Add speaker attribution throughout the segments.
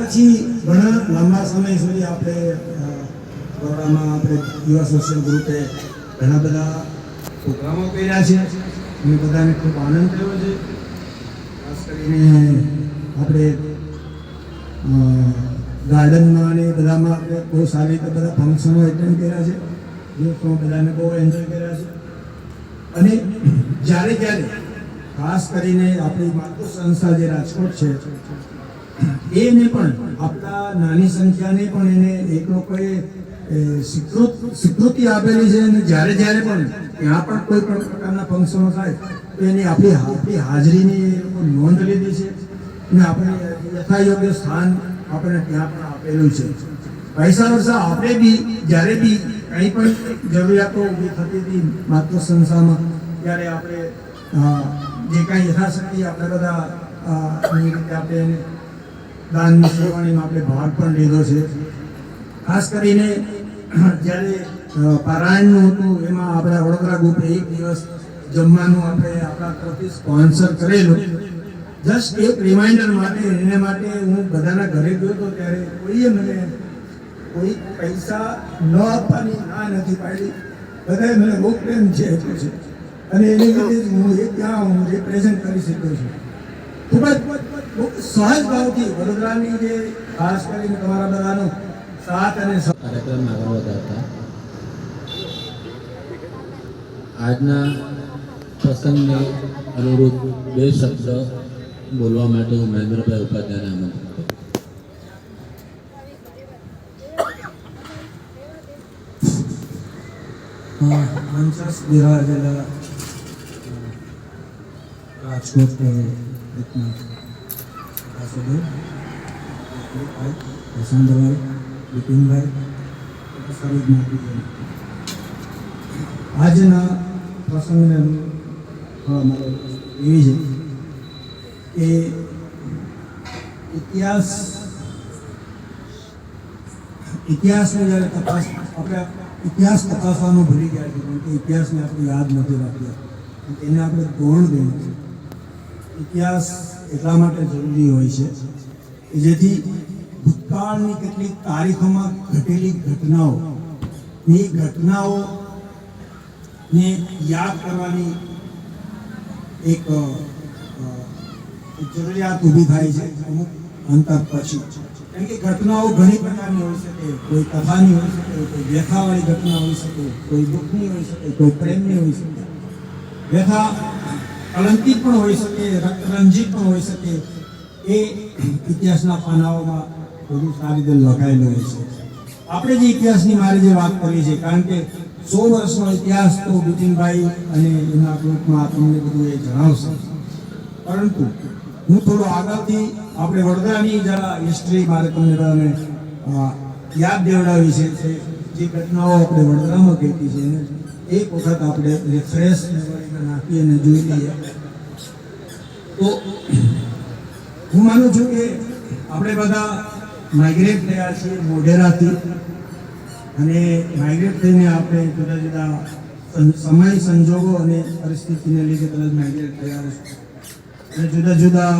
Speaker 1: પછી ઘણા લાંબા સમય સુધી આપણે બરોડામાં આપણે યુવા સોશિયલ ગ્રુપે ઘણા બધા પ્રોગ્રામો કર્યા છે અને બધાને ખૂબ આનંદ થયો છે. ખાસ કરીને આપણે ગાર્ડનમાં અને બધામાં આપણે બહુ સારી રીતે બધા ફંક્શનો એટેન્ડ કર્યા છે. દિવસમાં બધાને બહુ એન્જોય કર્યા છે. અને જ્યારે ખાસ કરીને આપણી માતૃ સંસ્થા જે રાજકોટ છે એને પણ આપણા નાની સંખ્યાને પણ એને એક લોકોએ સ્વીકૃતિ આપેલી છે. અને જ્યારે પણ ત્યાં પણ કોઈ પણ પ્રકારના ફંક્શનો થાય તો એની આપણી હાજરીની નોંધ લીધી છે અને આપણે યથાયોગ્ય સ્થાન આપણે ત્યાં પણ આપેલું છે. પૈસા વર્ષા આપણે બી જ્યારે બી કંઈ પણ જરૂરિયાતો ઊભી થતી હતી માતૃ સંસ્થામાં ત્યારે આપણે જે કાંઈ યથાશક્તિ આપણે બધા રીતે આપણે દાનની સેવાણીમાં આપણે ભાગ પણ લીધો છે. ખાસ કરીને જ્યારે પારાયણનું હતું એમાં આપણે વડોદરા ગ્રુપે એક દિવસ જમવાનું આપણે આપણા તરફથી સ્પોન્સર કરેલું. જસ્ટ એક રિમાઇન્ડર માટે એને માટે હું બધાના ઘરે ગયો હતો ત્યારે કોઈએ મને કોઈ પૈસા ન આપવાની ના નથી પાડી. બધાએ મને બહુ પ્રેમ છે એટલું છે અને એને લીધે હું ત્યાં હું રિપ્રેઝન્ટ કરી શક્યો છું. ખૂબ જ સહજ ભાવથી વડોદરાની જે ખાસ કરીને તમારા બધાનો સાથ અને
Speaker 2: કાર્યક્રમ આગળ વધારતા આજના પ્રસંગને અનુરૂપ બે શબ્દ બોલવા માટે હું મહેન્દ્રભાઈ ઉપાધ્યાયને આમંત્રિત કરું.
Speaker 1: મંચસ્થ બિરાજેલા રાજકોટ વસંતભાઈ, બિપિનભાઈ, આજના પ્રસંગને મારો એવી છે કે ઇતિહાસને જ્યારે આપણે ઇતિહાસ તપાસવાનું ભૂલી ગયા છે કારણ કે ઇતિહાસને આપણે યાદ નથી રાખ્યા. એને આપણે ગૌણ દેવું છે. ઇતિહાસ એટલા માટે જરૂરી હોય છે કે જેથી ભૂતકાળની કેટલીક તારીખોમાં ઘટેલી ઘટનાઓને યાદ કરવાની એક જરૂરિયાત ઊભી થાય છે અમુક અંતર પછી. કારણ કે ઘટનાઓ ઘણી પ્રકારની હોઈ શકે. કોઈ કથાની હોઈ શકે, કોઈ વ્યથાવાળી ઘટના હોઈ શકે, કોઈ દુઃખની હોઈ શકે, કોઈ પ્રેમની હોઈ શકે. વ્યથા કલંકિત પણ હોઈ શકે, રક્તરંજિત પણ હોઈ શકે. એ ઇતિહાસના પાનાઓમાં બધું સારી રીતે લખાયેલું હોય છે. આપણે જે ઇતિહાસની મારે જે વાત કરી છે કારણ કે 100 વર્ષનો ઇતિહાસ તો બિપિનભાઈ અને એના ગ્રુપમાં તમને બધું એ જણાવશે. પરંતુ હું થોડો આગળથી આપણે વડોદરાની જરા હિસ્ટ્રી મારે તમને બધાને યાદ દેવડાવી છે. જે ઘટનાઓ આપણે વડોદરામાં કહેતી છે એને એક વખત આપણે રિફ્રેશ નાખી અને જોઈ લઈએ. તો હું માનું છું કે આપણે બધા માઇગ્રેટ થયા છીએ મોઢેરાથી અને માઇગ્રેટ થઈને આપણે જુદા જુદા સમય સંજોગો અને પરિસ્થિતિને લીધે કદાચ માઇગ્રેટ થયા છે અને જુદા જુદા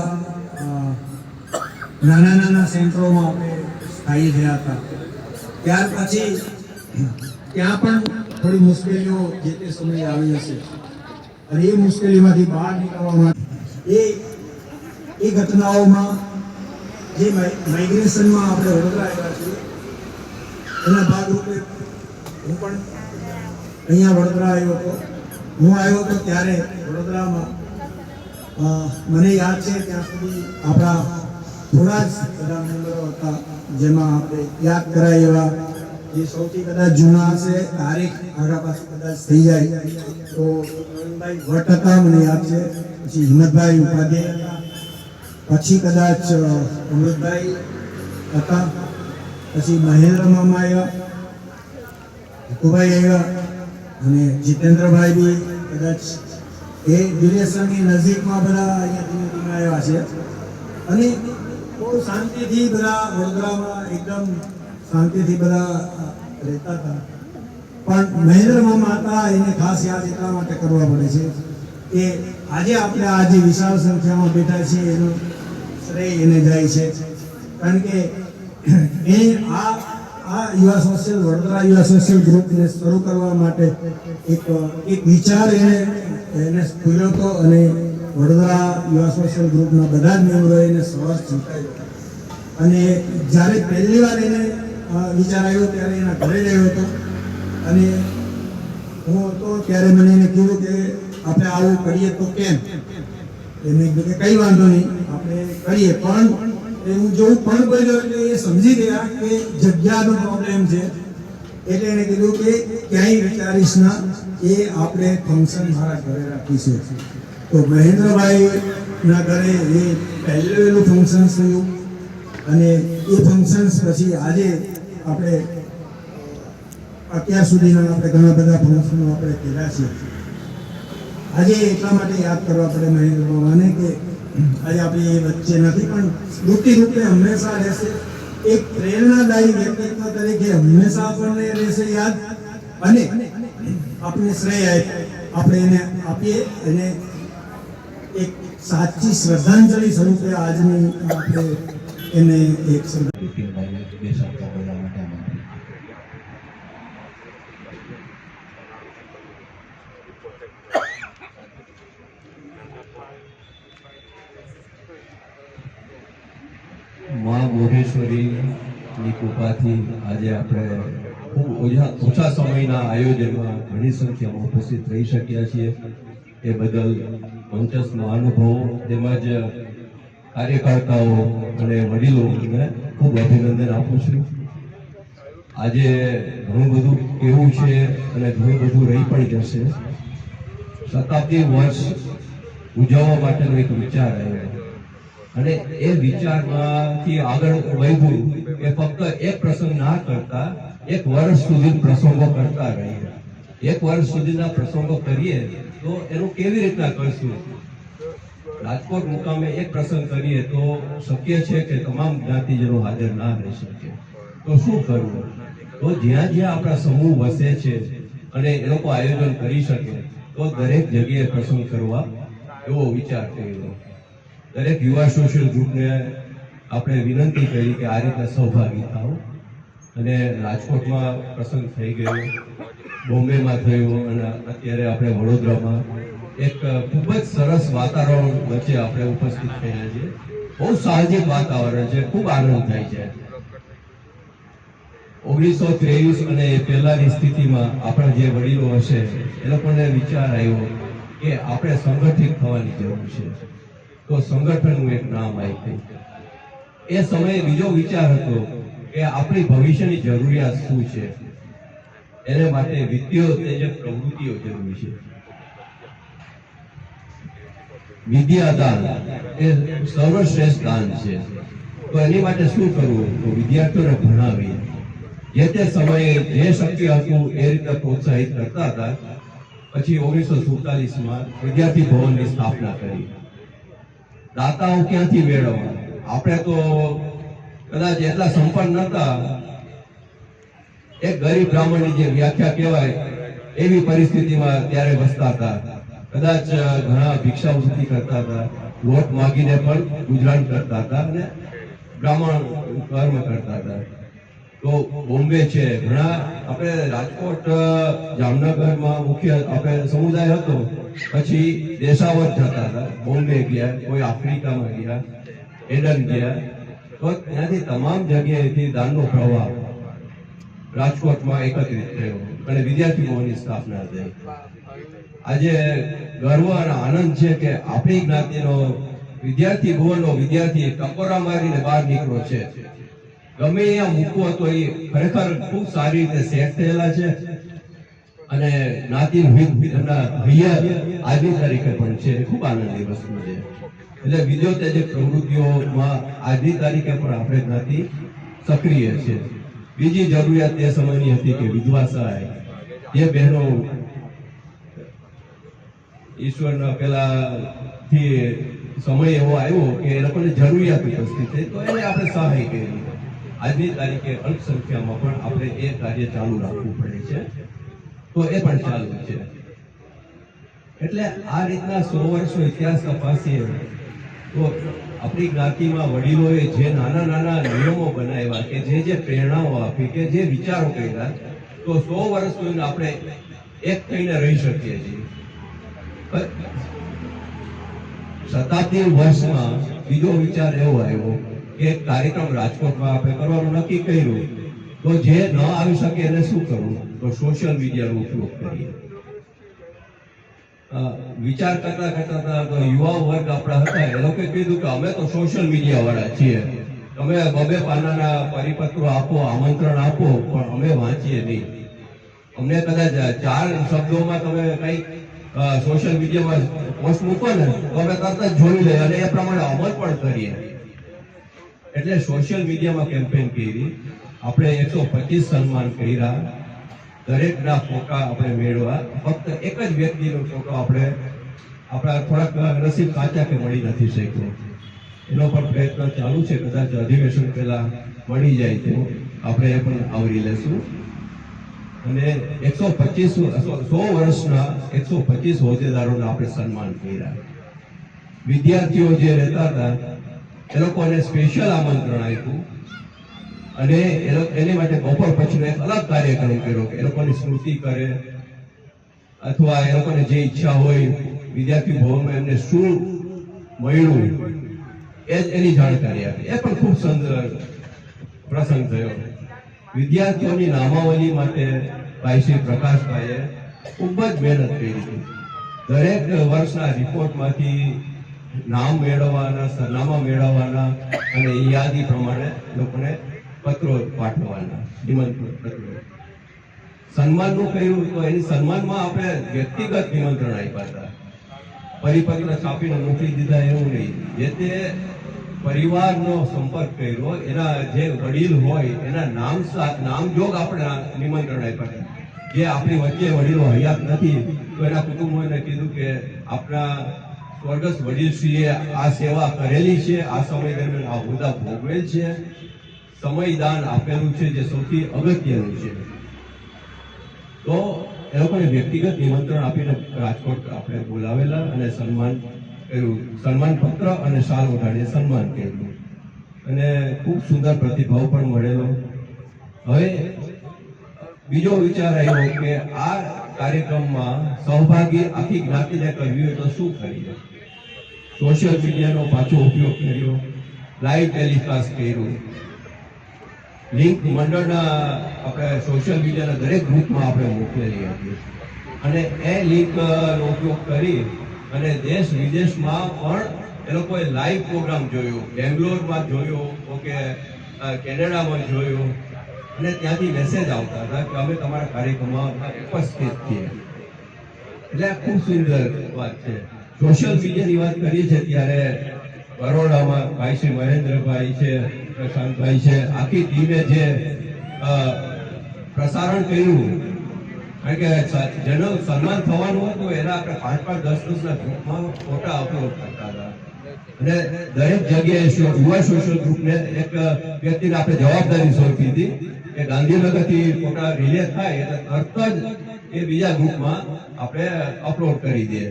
Speaker 1: નાના સેન્ટરોમાં આપણે સ્થાયી થયા હતા. ત્યાર પછી ત્યાં પણ થોડી મુશ્કેલીઓ જે તે સમયે આવી હશે અને એ મુશ્કેલીમાંથી બહાર નીકળવા માટે એ ઘટનાઓમાં જે માઇગ્રેશનમાં આપણે વડોદરા આવ્યા છીએ એના ભાગરૂપે હું પણ અહીંયા વડોદરા આવ્યો હતો. હું આવ્યો હતો ત્યારે વડોદરામાં મને યાદ છે ત્યાં સુધી આપણા થોડા જ બધા મેમ્બરો હતા જેમાં આપણે યાદ કરાય એવા જે સૌથી કદાચ જૂના હશે, તારીખ આગળ પાછળ કદાચ થઈ જાય તો નવીનભાઈ ભટ્ટ હતા મને યાદ છે, પછી હિંમતભાઈ ઉપાધ્યાય હતા, પછી કદાચ અમૃતભાઈ હતા, પછી મહેન્દ્ર મામા આવ્યા, ભીખુભાઈ આવ્યા અને જીતેન્દ્રભાઈ બી કદાચ એ ડ્યુરેશનની નજીકમાં બધા અહીંયા ધીમે ધીમે આવ્યા છે અને બહુ શાંતિથી બધા વડોદરામાં એકદમ શાંતિથી બધા રહેતા હતા. પણ મહેન્દ્ર મામા હતા એને ખાસ યાદ એટલા માટે કરવા પડે છે કે આજે આપણે આ જે વિશાળ સંખ્યામાં બેઠા છીએ એનો શ્રેય એને જાય છે. કારણ કે એ આ યુવા સોશિયલ વડોદરા યુવા સોશિયલ ગ્રુપને શરૂ કરવા માટે એક વિચાર એને સ્ફૂર્યો હતો અને વડોદરા યુવા સોશિયલ ગ્રુપના બધા જ મેમ્બરોએ એને સરસ જીતાયો. અને જ્યારે પહેલી વાર એને વિચાર આવ્યો ત્યારે એના ઘરે જ આવ્યો હતો અને હું હતો ત્યારે મને એને કીધું કે આપણે આવું કરીએ તો કેમ. એને કીધું કે કંઈ વાંધો નહીં, આપણે કરીએ. પણ હું જેવું પણ કર્યો એટલે એ સમજી ગયા કે જગ્યાનો પ્રોબ્લેમ છે. એટલે એને કીધું કે ક્યાંય વિચારીશ ના, એ આપણે ફંક્શન મારા ઘરે રાખીશું. તો મહેન્દ્રભાઈના ઘરે એ પહેલું ફંક્શન થયું અને એ ફંક્શન્સ પછી આજે આપણે અત્યાર સુધીના આપણે ઘણા બધા ફંક્શનો આપણે કર્યા છે. આજે એટલા માટે યાદ કરવા પડે મહેન્દ્ર બાબાને કે આજે આપણી વચ્ચે નથી, પણ સ્મૃતિ રૂપે હંમેશા રહેશે. એક પ્રેરણાદાયી વ્યક્તિત્વ તરીકે હંમેશા આપણને રહેશે યાદ. અને આપણે શ્રેય આપણે એને આપીએ. એને એક સાચી શ્રદ્ધાંજલિ સ્વરૂપે આજની આપણે એને એક
Speaker 3: મા મોઢેશ્વરીની કૃપાથી આજે આપણે ખૂબ ઓછા સમયના આયોજનમાં ઘણી સંખ્યામાં ઉપસ્થિત રહી શક્યા છીએ. એ બદલ મંચસ્થ મહાનુભાવો તેમજ કાર્યકર્તાઓ અને વડીલોને ખૂબ અભિનંદન આપું છું. આજે ઘણું બધું કહેવું છે અને ઘણું બધું રહી પણ જશે. શતાબ્દી વર્ષ ઉજવવા માટેનો એક વિચાર આવ્યો અને એ વિચારમાંથી આગળ વધ્યું કે ફક્ત એક પ્રસંગ ના કરતા એક વર્ષ સુધી પ્રસંગો કરતા રહીએ. એક વર્ષ સુધીના પ્રસંગો કરીએ તો એનું કેવી રીતના કરશું. રાજકોટ મુકામે એક પ્રસંગ કરીએ તો શક્ય છે કે તમામ જ્ઞાતિજનો હાજર ના રહી શકે. તો શું કરવું? તો જ્યાં જ્યાં આપણા સમૂહ વસે છે અને એ લોકો આયોજન કરી શકે તો દરેક જગ્યાએ પ્રસંગ કરવા એવો વિચાર કર્યો. દરેક યુવા સોશિયલ ગ્રુપને આપણે વિનંતી કરી કે આ રીતના સહભાગી થાવ. અને રાજકોટમાં પ્રસંગ થઈ ગયો, બોમ્બેમાં થયો અને અત્યારે આપણે વડોદરામાં એક ખૂબ જ સરસ વાતાવરણ વચ્ચે આપણે ઉપસ્થિત થયા છીએ. બહુ સાહજિક વાતાવરણ છે, ખૂબ આનંદ થાય છે. 1923 અને પહેલાની સ્થિતિમાં આપણા જે વડીલો હશે એ લોકોને વિચાર આવ્યો કે આપણે સંગઠિત થવાની જરૂર છે. તો સંગઠનનું એક નામ આપ્યું. એ સમયે બીજો વિચાર હતો કે આપણી ભવિષ્યની જરૂરિયાત શું છે. એને માટે વિત્તીય ઉત્તેજક પ્રવૃત્તિઓ જરૂરી છે. વિદ્યાદાન એ સર્વશ્રેષ્ઠ દાન છે. તો એની માટે શું કરવું? તો વિદ્યાર્થીઓને ભણાવીએ. જે તે સમયે જે શક્ય હતું એ રીતે પ્રોત્સાહિત કરતા હતા. પછી 1947માં વિદ્યાર્થી ભવનની સ્થાપના કરી. દાતાઓ ક્યાંથી મેળવવા? આપણે તો કદાચ એટલા સંપન્ન નતા. એક ગરીબ બ્રાહ્મણની જે વ્યાખ્યા કહેવાય એવી પરિસ્થિતિમાં ત્યારે વસતા હતા. કદાચ ઘણા ભિક્ષાવૃત્તિ કરતા હતા, લોટ માગીને પણ ગુજરાન કરતા હતા અને બ્રાહ્મણ કર્મ કરતા હતા. તો બોમ્બે છે, ઘણા આપણે રાજકોટ જામનગરમાં મુખ્ય આપણે સમુદાય હતો. પછી દેશાવર જતા હતા, બોમ્બે ગયા, કોઈ આફ્રિકામાં ગયા, એડન ગયા. તો ત્યાંથી તમામ જગ્યાએથી દાનનો પ્રવાહ રાજકોટમાં એકત્રિત થયો અને વિદ્યાર્થી ભવનની સ્થાપના થઈ. આજે ગર્વ અને આનંદ છે કે આપણી જ્ઞાતિનો વિદ્યાર્થી ભવનનો વિદ્યાર્થી ટકોરા મારીને બહાર નીકળ્યો છે. ગમે અહીંયા મૂકવો તો એ ખરેખર ખૂબ સારી રીતે સેટ થયેલા છે અને જ્ઞાતિનું હિત એમના હૈયા આજની તારીખે પણ છે. ખૂબ આનંદની વસ્તુ છે. એટલે વિદ્યોતેજક પ્રવૃત્તિઓમાં આજની તારીખે પણ આપણે જ્ઞાતિ સક્રિય છે. બીજી જરૂરિયાત તે સમયની હતી કે વિધવા સહાય. જે બહેનો ઈશ્વરના પેલાથી સમય એવો આવ્યો કે એ લોકોને જરૂરિયાત ઉપસ્થિત થઈ તો એને આપણે સહાય કરી. આજની તારીખે અલ્પ સંખ્યામાં પણ આપણે એ કાર્ય ચાલુ રાખવું પડે છે. તો એ પણ ચાલુ છે. એટલે આ રીતના 100 વર્ષનો ઇતિહાસ તપાસીએ તો આપણી જ્ઞાતિમાં વડીલોએ જે નાના નાના નિયમો બનાવ્યા કે જે પ્રેરણાઓ આપી કે જે વિચારો કર્યા, તો 100 વર્ષ સુધી આપણે એક થઈને રહી શકીએ છીએ. શતાબ્દી વર્ષમાં બીજો વિચાર એવો આવ્યો કે એક કાર્યક્રમ રાજકોટમાં આપણે કરવાનું નક્કી કર્યું, તો જે ન આવી શકે એને શું કરવું, તો સોશિયલ મીડિયાનો ઉપયોગ કરીએ. વિચાર કરતા કરતા તો યુવા વર્ગ આપણા હતા, એ લોકોએ કીધું કે અમે તો સોશિયલ મીડિયા વાળા છીએ, તમે 2 પાનાના પરિપત્રો આપો, આમંત્રણ આપો, પણ અમે વાંચીએ નહીં. અમને કદાચ 4 શબ્દોમાં તમે કઈ સોશિયલ મીડિયામાં પોસ્ટ મૂકો ને તો અમે તરત જ જોઈ લઈએ અને એ પ્રમાણે અમલ પણ કરીએ. એટલે સોશિયલ મીડિયામાં કેમ્પેન કરી, આપણે 125 સન્માન કર્યા, દરેકના ફોટા આપણે મેળવા. ફક્ત એક જ વ્યક્તિનો ફોટો આપણે આપણા થોડાક નસીબ કાચા કે મળી નથી શક્યો, એનો પણ પ્રયત્ન ચાલુ છે. કદાચ અધિવેશન પહેલા મળી જાય તો આપણે એ પણ આવરી લેશું. અને 100 વર્ષના 125 હોદ્દેદારોને આપણે સન્માન કર્યા. વિદ્યાર્થીઓ જે રહેતા હતા એ લોકોને સ્પેશિયલ આમંત્રણ આપ્યું અને એની માટે બપોર પછીનો એક અલગ કાર્યક્રમ કર્યો કે એ લોકોની સ્મૃતિ કરે, અથવા એ લોકોને જે ઈચ્છા હોય વિદ્યાર્થી ભવનમાં એમને શું મળ્યું એની જાણકારી આપી. એ પણ ખૂબ સુંદર પ્રસંગ થયો. વિદ્યાર્થીઓની નામાવલી માટે ભાઈ શ્રી પ્રકાશભાઈએ ખૂબ જ મહેનત કરી હતી. દરેક વર્ષના રિપોર્ટમાંથી નામ મેળવવાના, સરનામા મેળવવાના અને એ યાદી પ્રમાણે લોકોને પત્રો પાઠવવાના, નિમંત્રણ પત્રો. સન્માનનું કહ્યું તો એની સન્માનમાં આપણે વ્યક્તિગત નિમંત્રણ આપ્યા હતા, પરિપત્ર છાપીને મોકલી દીધા એવું નહીં. જે તે પરિવારનો સંપર્ક કર્યો, એના જે વડીલ હોય એના નામજોગ આપણે નિમંત્રણ આપ્યા. જે આપણી વચ્ચે વડીલો હયાત નથી તો એના કુટુંબોને કીધું કે આપણા સ્વર્ગસ્થ વડીલશ્રીએ આ સેવા કરેલી છે, આ સમય દરમિયાન આ હોદ્દા ભોગવેલ છે, સમયદાન આપેલું છે, જે સૌથી અગત્યનું છે. તો એ લોકોને વ્યક્તિગત નિમંત્રણ આપીને રાજકોટ આપણે બોલાવેલા અને સન્માન કર્યું. સન્માન પત્ર અને શાલ ઓઢાડીને સન્માન કર્યું અને ખૂબ સુંદર પ્રતિભાવ પણ મળેલો. હવે બીજો વિચાર આવ્યો કે આ કાર્યક્રમમાં સહભાગી આખી જ્ઞાતિને કરવી હોય તો શું કરીએ. સોશિયલ મીડિયાનો પાછો ઉપયોગ કર્યો, લાઈવ ટેલિકાસ્ટ કર્યું, લિંક મંડળના આપણે સોશિયલ મીડિયાના દરેક ગ્રુપમાં આપણે મોકલેલી હતી અને એ લિંકનો ઉપયોગ કરી અને દેશ વિદેશમાં પણ એ લોકોએ લાઈવ પ્રોગ્રામ જોયો. બેંગ્લોરમાં જોયો, ઓકે કેનેડામાં જોયો અને ત્યાંથી મેસેજ આવતા હતા કે અમે તમારા કાર્યક્રમમાં ઉપસ્થિત છીએ. એટલે આ ખૂબ સુંદર વાત છે. સોશિયલ મીડિયાની વાત કરીએ છીએ ત્યારે બરોડામાં ભાઈ શ્રી મહેન્દ્રભાઈ છે, પ્રશાંતભાઈ છે, આખી ટીમે જે પ્રસારણ કર્યું, કારણ કે જેનું સન્માન થવાનું હતું એના આપણે 5-10 ના ગ્રુપમાં ફોટા અપલોડ કરતા હતા અને દરેક જગ્યાએ યુવા સોશિયલ ગ્રુપને એક વ્યક્તિને આપણે જવાબદારી સોંપી હતી કે ગાંધીનગરથી ફોટા રિલે થાય એટલે તરત જ એ બીજા ગ્રુપમાં આપણે અપલોડ કરી દઈએ.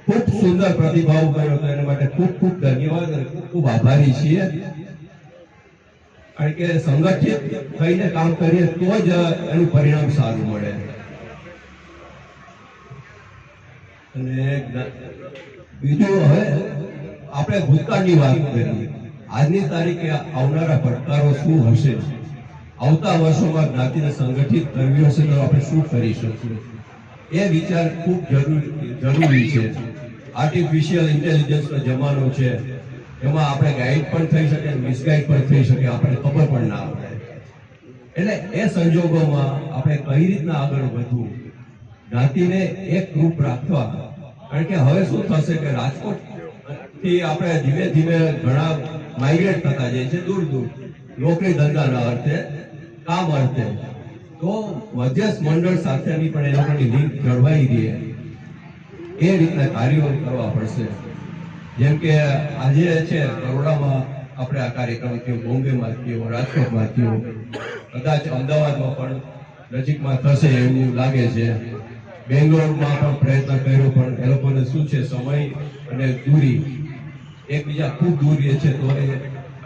Speaker 3: ખૂબ સુંદર પ્રતિભાવ કર્યો હતો, એના માટે ખૂબ ખૂબ ધન્યવાદ અને ખૂબ ખૂબ આભારી છીએ. કારણ કે સંગઠિત થઈને કામ કરીએ તો જ એનું પરિણામ સારું મળે. અને બીજું, હવે આપણે ભૂતકાળની વાત કરી, આજની તારીખે આવનારા પડકારો શું હશે, આવતા વર્ષોમાં જ્ઞાતિને સંગઠિત કરવી હશે તો આપણે શું કરી શકીએ, એ વિચાર ખૂબ જરૂરી છે. આર્ટિફિશિયલ ઇન્ટેલિજન્સનો જમાનો છે, એમાં આપણે ગાઈડ પણ થઈ શકે, મિસગાઈડ પણ થઈ શકે, આપણને ખબર પણ ના પડે. એટલે એ સંજોગોમાં આપણે કઈ રીતના આગળ વધવું, જ્ઞાતિને એક રૂપ રાખવા. કારણ કે હવે શું થશે કે રાજકોટ થી આપણે ધીમે ધીમે ઘણા માઇગ્રેટ થતા જાય છે દૂર દૂર, નોકરી ધંધાના અર્થે, કામ અર્થે. તો મધ્યસ્થ મંડળ સાથેની પણ એ લોકોની લિંક જળવાઈ રહે એ રીતના કાર્યો કરવા પડશે. જેમ કે આજે છે બરોડામાં આપણે આ કાર્યક્રમ થયો, બોમ્બેમાં થયો, રાજકોટમાં થયો, કદાચ અમદાવાદમાં પણ નજીકમાં થશે એવું લાગે છે. બેંગ્લોરમાં પણ પ્રયત્ન કર્યો પણ એ લોકોને શું છે, સમય અને દૂરી એકબીજા ખૂબ દૂર રહે છે તો એ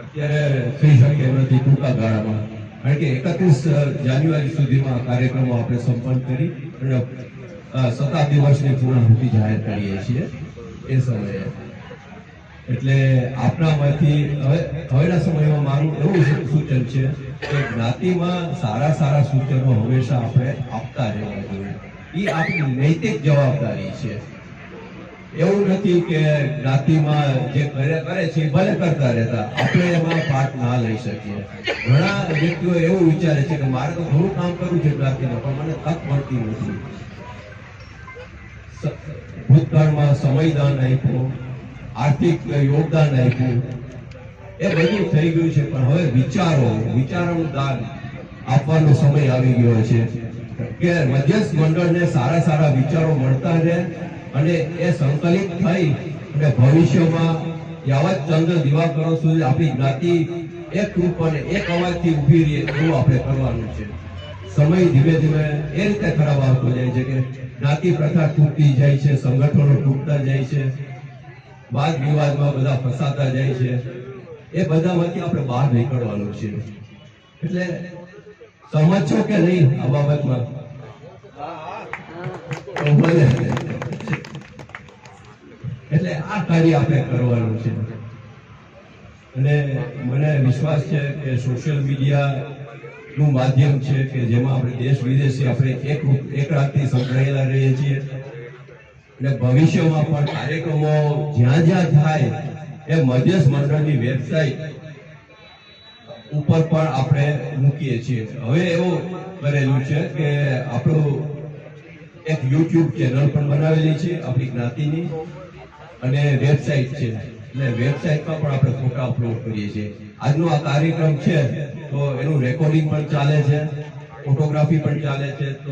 Speaker 3: અત્યારે થઈ શકે એમ નથી ટૂંકા ગાળામાં, કારણ કે 31 જાન્યુઆરી સુધીમાં કાર્યક્રમો આપણે સંપન્ન કરી અને શતાબ્દી વર્ષની પૂર્ણાહુતિ જાહેર કરીએ છીએ એ સમયે. એટલે આપણામાંથી હવેના સમયમાં મારું એવું સૂચન છે કે જ્ઞાતિમાં સારા સારા સૂચનો હંમેશા આપણે આપતા રહેવા જોઈએ. એ આપણી નૈતિક જવાબદારી છે. એવું નથી કે જ્ઞાતિમાં જે કરે છે એ ભલે કરતા રહેતા, આપણે એમાં પાઠ ના લઈ શકીએ. ઘણા વ્યક્તિઓ એવું વિચારે છે કે મારે તો ઘણું કામ કરવું છે જ્ઞાતિમાં, પણ મને તક મળતી નથી. ભૂતકાળમાં સમયદાન આપ્યું, આર્થિક યોગદાન આપ્યું, એ બધું થઈ ગયું છે, પણ હવે વિચારોનું દાન આપવાનો સમય આવી ગયો છે કે મધ્યસ્થ મંડળને સારા સારા વિચારો મળતા રહે અને એ સંકલિત થઈ અને ભવિષ્યમાં યાવત ચંદ્ર દિવાકરો સુધી આપણી જ્ઞાતિ એક રૂપ અને એક અવાજથી ઊભી રહે એવું આપણે કરવાનું છે. સમય ધીમે ધીમે એ રીતે ખરાબ આવતો જાય છે કે જ્ઞાતિ પ્રથા તૂટતી જાય છે, સંગઠનો તૂટતા જાય છે, વાદ વિવાદમાં બધા ફસાતા જાય છે. એ બધામાંથી આપણે બહાર નીકળવાનું છે. એટલે સમજ છો કે નહીં આ બાબતમાં? એટલે આ કાર્ય આપણે કરવાનું છે. અને મને વિશ્વાસ છે કે સોશિયલ મીડિયા નું માધ્યમ છે કે જેમાં આપણે દેશ વિદેશથી આપણે એક રાતથી સંકળાયેલા રહીએ છીએ અને ભવિષ્યમાં પણ કાર્યક્રમો જ્યાં જ્યાં થાય એ મધ્યસ્થ મંડળની વેબસાઇટ ઉપર પણ આપણે મૂકીએ છીએ. હવે એવું કરેલું છે કે આપણું એક યુટ્યુબ ચેનલ પણ બનાવેલી છે આપણી જ્ઞાતિની અને વેબસાઇટ છે, એટલે વેબસાઇટમાં પણ આપણે ફોટા અપલોડ કરીએ છીએ. આજનો આ કાર્યક્રમ છે તો એનું રેકોર્ડિંગ પણ ચાલે છે, ફોટોગ્રાફી પણ ચાલે છે, તો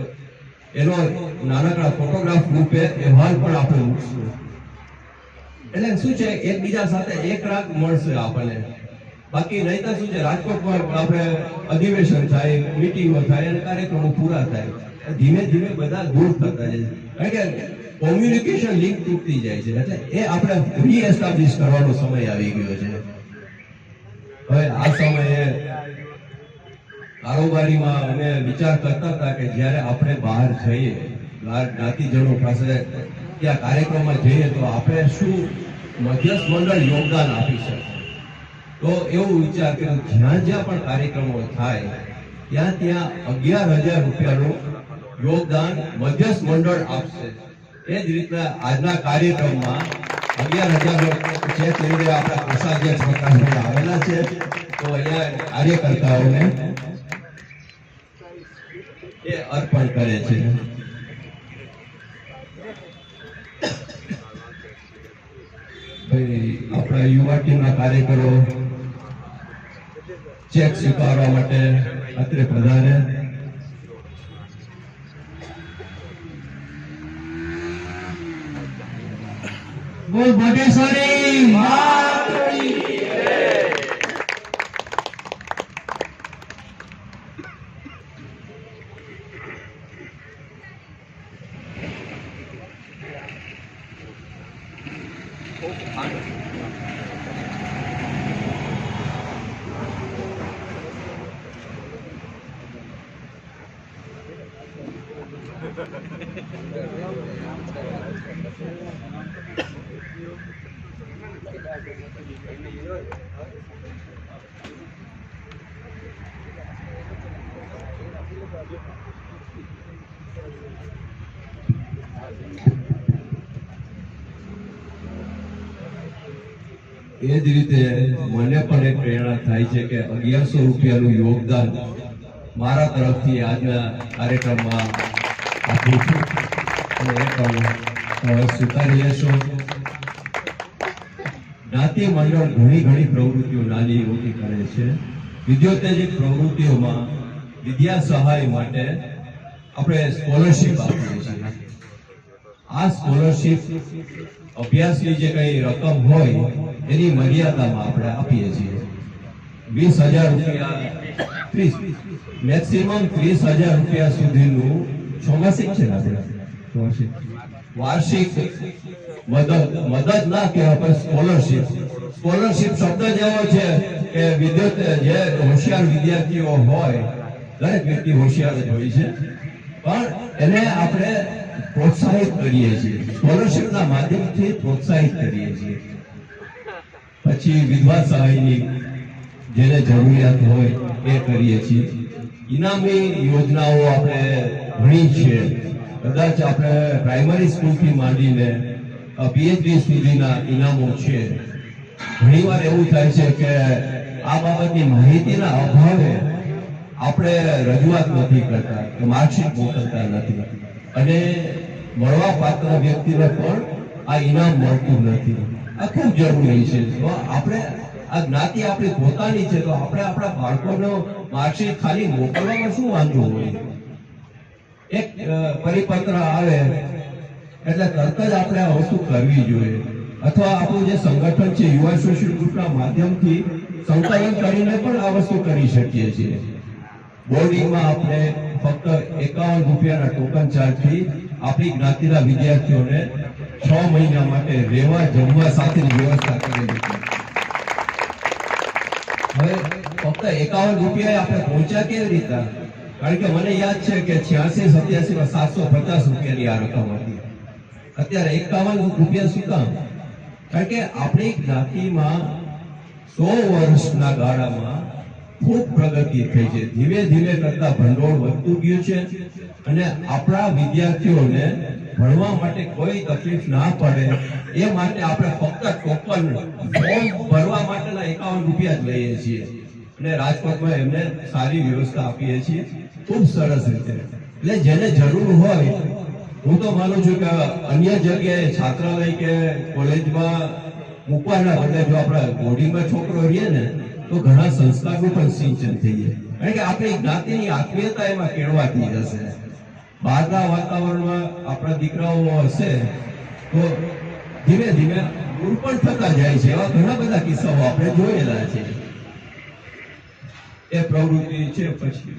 Speaker 3: એનો નાનકડા ફોટોગ્રાફ રૂપે અહેવાલ પણ આપણે મૂકશું. એટલે શું છે, એકબીજા સાથે એક રાગ મળશે આપણને. બાકી નહીં તો શું છે, રાજકોટમાં આપણે અધિવેશન થાય, મીટિંગો થાય અને કાર્યક્રમો પૂરા થાય, ધીમે ધીમે બધા દૂર થતા જાય છે, કારણ કે કોમ્યુનિકેશન લિંક તૂટતી જાય છે. એટલે એ આપણે રીએસ્ટાબ્લિશ કરવાનો સમય આવી ગયો છે. હવે આ સમયે કારોબારીમાં અમે વિચાર કરતા હતા કે જ્યારે આપણે બહાર જઈએ, બહાર જ્ઞાતિજનો પાસે ત્યાં કાર્યક્રમમાં જઈએ તો આપણે શું મધ્યસ્થ મંડળ યોગદાન આપી શકે. તો એવું વિચાર કર્યો, જ્યાં જ્યાં પણ કાર્યક્રમો થાય ત્યાં 11,000 રૂપિયાનું યોગદાન મધ્યસ્થ મંડળ આપશે. એ જ રીતના આજના કાર્યક્રમમાં 11,000 ચેક લઈને આપણા કોષાધ્યક્ષ પ્રકાશભાઈ આવેલા છે, તો અહીંયા કાર્યકર્તાઓને એ અર્પણ કરે છે. આપણા યુવા ટીમના કાર્યકરો ચેક સ્વીકારવા માટે અત્રે પધારે.
Speaker 4: બોલ ભટેશ્વરી માતની જય.
Speaker 3: એ જ રીતે મને પણ એક પ્રેરણા થાય છે કે 1100 રૂપિયાનું યોગદાન મારા તરફથી આજના કાર્યક્રમમાં આપું છું અને એ પણ સ્વીકારી લેશો. જ્ઞાતિ મંડળ ઘણી પ્રવૃત્તિઓ નાની મોટી કરે છે. વિદ્યોતેજિક પ્રવૃત્તિઓમાં વિદ્યા સહાય માટે આપણે સ્કોલરશીપ આપીએ છીએ. આ સ્કોલરશીપ અભ્યાસની જે કઈ રકમ હોય એની મર્યાદામાં આપણે આપીએ છીએ. 20,000 રૂપિયા, મેક્સિમમ 30,000 રૂપિયા સુધીનું ચોમાસિક છે ને આપણે ચોમાસિક વાર્ષિક મદદ ના કહેવાય પણ સ્કોલરશિપ શબ્દ જ એવો છે કે જે હોશિયાર વિદ્યાર્થીઓ હોય, દરેક વ્યક્તિ હોશિયાર જ હોય છે, પણ એને આપણે પ્રોત્સાહિત કરીએ છીએ, સ્કોલરશિપના માધ્યમથી પ્રોત્સાહિત કરીએ છીએ. પછી વિધવા સહાયની જેને જરૂરિયાત હોય એ કરીએ છીએ. ઇનામી યોજનાઓ આપણે ઘણી છે. કદાચ આપણે પ્રાઇમરી સ્કૂલથી માંડીને પીએચડી સુધીના ઇનામો છે. ઘણીવાર એવું થાય છે કે આ બાબતની માહિતીના અભાવે આપણે રજૂઆત નથી કરતા કે માર્કશીટ મોકલતા નથી, અને મળવા પાત્ર વ્યક્તિને પણ આ ઇનામ મળતું નથી. આ ખૂબ જરૂરી છે. તો આપણે આ જ્ઞાતિ આપણી પોતાની છે, તો આપણે આપણા બાળકોનો માર્કશીટ ખાલી મોકલવામાં શું વાંધો હોય? એક પરિપત્ર આવે એટલે તરત જ આપણે આ વસ્તુ કરવી જોઈએ. અથવા આપણું જે સંગઠન છે યુવા સોશિયલ ગ્રુપના માધ્યમથી સંકલન કરીને પણ આ વસ્તુ કરી શકીએ છીએ. બોર્ડિંગમાં આપણે ફક્ત 51 રૂપિયાના ટોકન ચાર્જથી આપણી જ્ઞાતિના વિદ્યાર્થીઓને 6 મહિના માટે રહેવા જમવા સાથેની વ્યવસ્થા કરેલી છે. હવે ફક્ત 51 રૂપિયા આપણે પહોંચ્યા કેવી રીતે? કારણ કે મને યાદ છે કે 86-87 માં 750 રૂપિયાની આ રકમ હતી. અત્યારે 51 રૂપિયા શું કામ? કારણ કે આપણી જ્ઞાતિમાં 100 વર્ષના ગાળામાં ખૂબ પ્રગતિ થઈ છે. ધીમે ધીમે કરતા ભંડોળ વધતું ગયું છે, અને આપણા વિદ્યાર્થીઓને ભણવા માટે કોઈ તકલીફ ના પડે એ માટે આપણે ફક્ત ટોકન ફોર્મ ભરવા માટેના 51 રૂપિયા જ લઈએ છીએ, અને રાજકોટમાં એમને સારી વ્યવસ્થા આપીએ છીએ ખૂબ સરસ રીતે. એટલે જેને જરૂર હોય, હું તો માનું છું કે અન્ય જગ્યાએ છાત્રાલય કે કોલેજમાં મૂકવાના બદલે જો આપણા બોર્ડિંગમાં છોકરો રહીએ ને તો ઘણા સંસ્કારનું પણ સિંચન થઈ જાય. કારણ કે આપણી જ્ઞાતિની આત્મીયતા એમાં કેળવાતી જશે. બહારના વાતાવરણમાં આપણા દીકરાઓ હશે તો ધીમે ધીમે દૂર પણ થતા જાય છે. એવા ઘણા બધા કિસ્સાઓ આપણે જોયેલા છે. એ પ્રવૃત્તિ છે. પછી